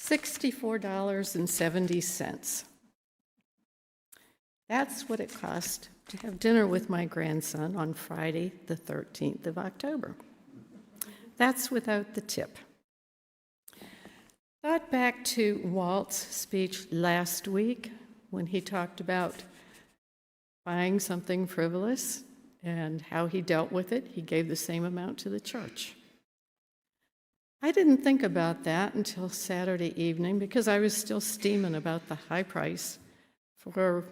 $64.70. That's what it cost to have dinner with my grandson on Friday, the 13th of October. That's without the tip. Thought back to Walt's speech last week when he talked about buying something frivolous and how he dealt with it. He gave the same amount to the church. I didn't think about that until Saturday evening because I was still steaming about the high price for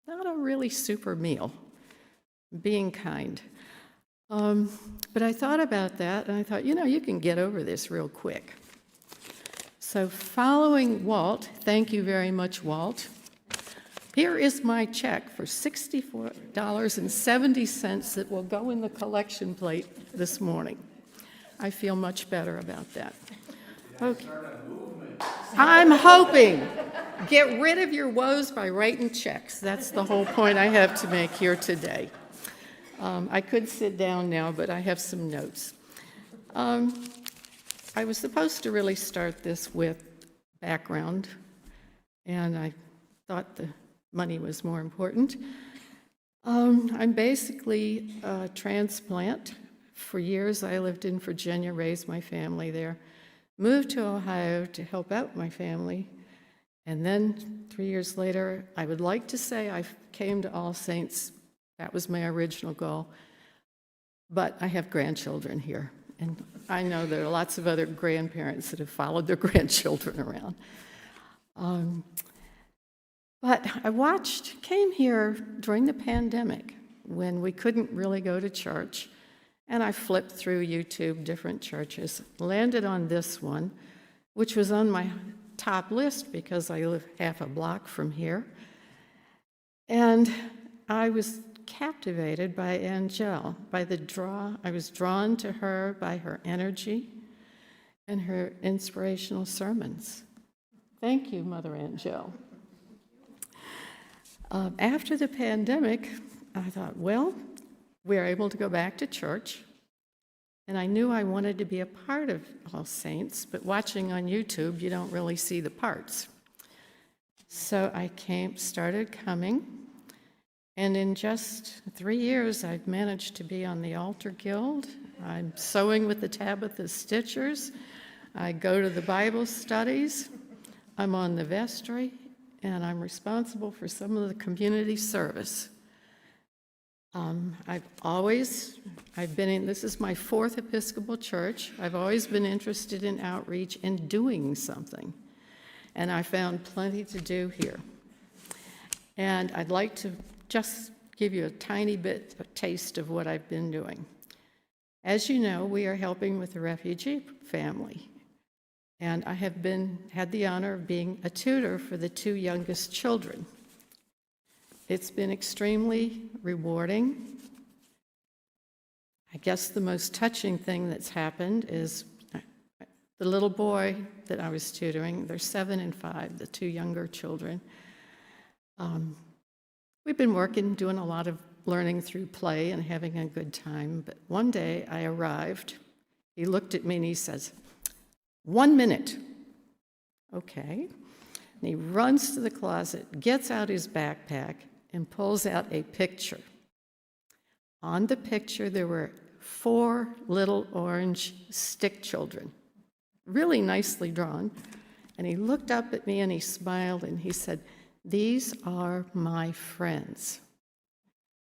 not a really super meal, being kind. But I thought about that and I thought, you can get over this real quick. So following Walt, thank you very much, Walt. Here is my check for $64.70 that will go in the collection plate this morning. I feel much better about that. Okay. I'm hoping. Get rid of your woes by writing checks. That's the whole point I have to make here today. I could sit down now, but I have some notes. I was supposed to really start this with background, and I thought the money was more important. I'm basically a transplant. For years, I lived in Virginia, raised my family there, moved to Ohio to help out my family, and then 3 years later, I would like to say I came to All Saints. That was my original goal, but I have grandchildren here. And I know there are lots of other grandparents that have followed their grandchildren around. But I came here during the pandemic when we couldn't really go to church, and I flipped through YouTube, different churches, landed on this one, which was on my top list because I live half a block from here. And I was captivated by Annville, I was drawn to her by her energy and her inspirational sermons. Thank you, Mother Annville. After the pandemic, I thought, well, we're able to go back to church, and I knew I wanted to be a part of All Saints, but watching on YouTube, you don't really see the parts. So I started coming. And in just 3 years, I've managed to be on the Altar Guild. I'm sewing with the Tabitha Stitchers. I go to the Bible studies. I'm on the vestry, and I'm responsible for some of the community service. This is my 4th Episcopal Church. I've always been interested in outreach and doing something. And I found plenty to do here. And I'd like to just give you a tiny bit of taste of what I've been doing. As you know, we are helping with the refugee family. And I have had the honor of being a tutor for the 2 youngest children. It's been extremely rewarding. I guess the most touching thing that's happened is the little boy that I was tutoring, they're 7 and 5, the 2 younger children. We've been doing a lot of learning through play and having a good time, but one day I arrived. He looked at me and he says, 1 minute. Okay. And he runs to the closet, gets out his backpack, and pulls out a picture. On the picture, there were 4 little orange stick children, really nicely drawn. And he looked up at me and he smiled and he said, "These are my friends."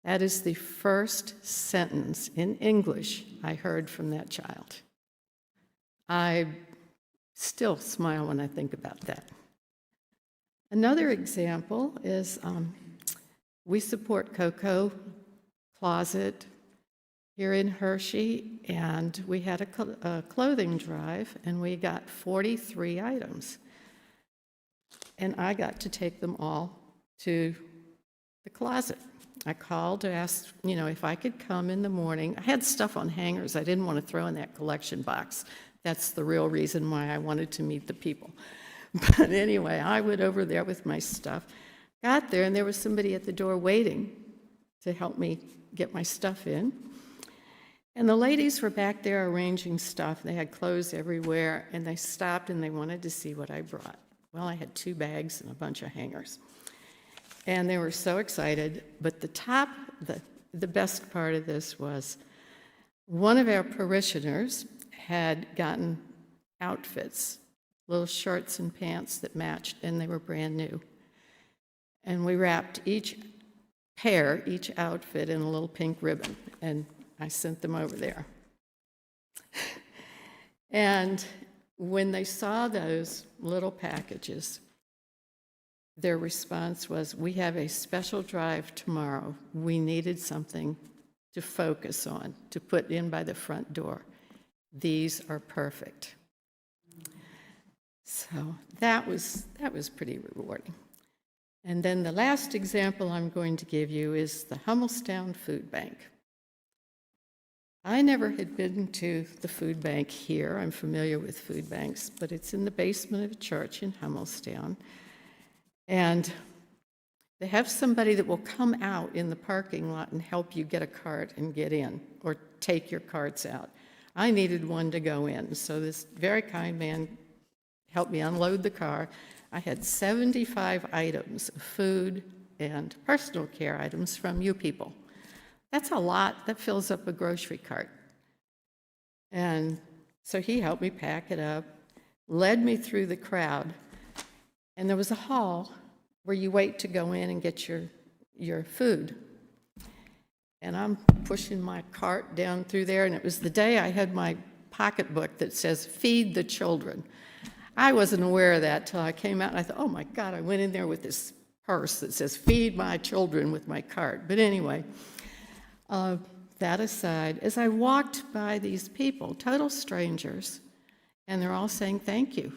That is the first sentence in English I heard from that child. I still smile when I think about that. Another example is we support Cocoa Closet here in Hershey, and we had a clothing drive, and we got 43 items. And I got to take them all to the closet. I called to ask, if I could come in the morning. I had stuff on hangers I didn't want to throw in that collection box. That's the real reason why I wanted to meet the people. But anyway, I went over there with my stuff, got there, and there was somebody at the door waiting to help me get my stuff in. And the ladies were back there arranging stuff. They had clothes everywhere, and they stopped and they wanted to see what I brought. Well, I had 2 bags and a bunch of hangers. And they were so excited, but the best part of this was one of our parishioners had gotten outfits, little shorts and pants that matched, and they were brand new. And we wrapped each outfit in a little pink ribbon, and I sent them over there. And when they saw those little packages, their response was, "We have a special drive tomorrow. We needed something to focus on, to put in by the front door. These are perfect." So that was pretty rewarding. And then the last example I'm going to give you is the Hummelstown Food Bank. I never had been to the food bank here. I'm familiar with food banks, but it's in the basement of a church in Hummelstown. And they have somebody that will come out in the parking lot and help you get a cart and get in, or take your carts out. I needed one to go in, so this very kind man helped me unload the car. I had 75 items of food and personal care items from you people. That's a lot. That fills up a grocery cart. And so he helped me pack it up, led me through the crowd, and there was a hall where you wait to go in and get your food. And I'm pushing my cart down through there, and it was the day I had my pocketbook that says, "Feed the children." I wasn't aware of that till I came out, and I thought, oh my God, I went in there with this purse that says, "Feed my children," with my cart. But anyway, that aside, as I walked by these people, total strangers, and they're all saying thank you.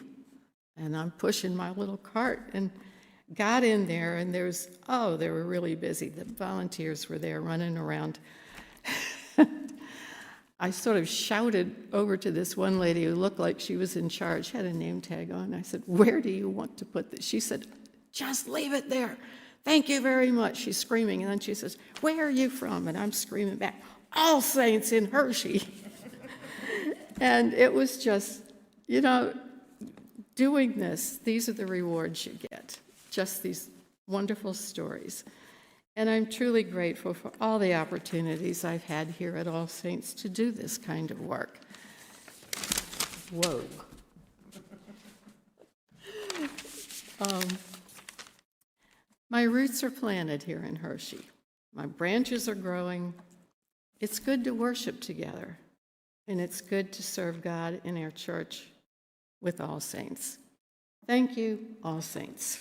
And I'm pushing my little cart and got in there, and they were really busy. The volunteers were there running around. I sort of shouted over to this one lady who looked like she was in charge, had a name tag on. I said, "Where do you want to put this?" She said, "Just leave it there. Thank you very much." She's screaming, and then she says, "Where are you from?" And I'm screaming back, "All Saints in Hershey." And it was just, doing this, these are the rewards you get, just these wonderful stories. And I'm truly grateful for all the opportunities I've had here at All Saints to do this kind of work. Whoa. My roots are planted here in Hershey. My branches are growing. It's good to worship together, and it's good to serve God in our church with All Saints. Thank you, All Saints.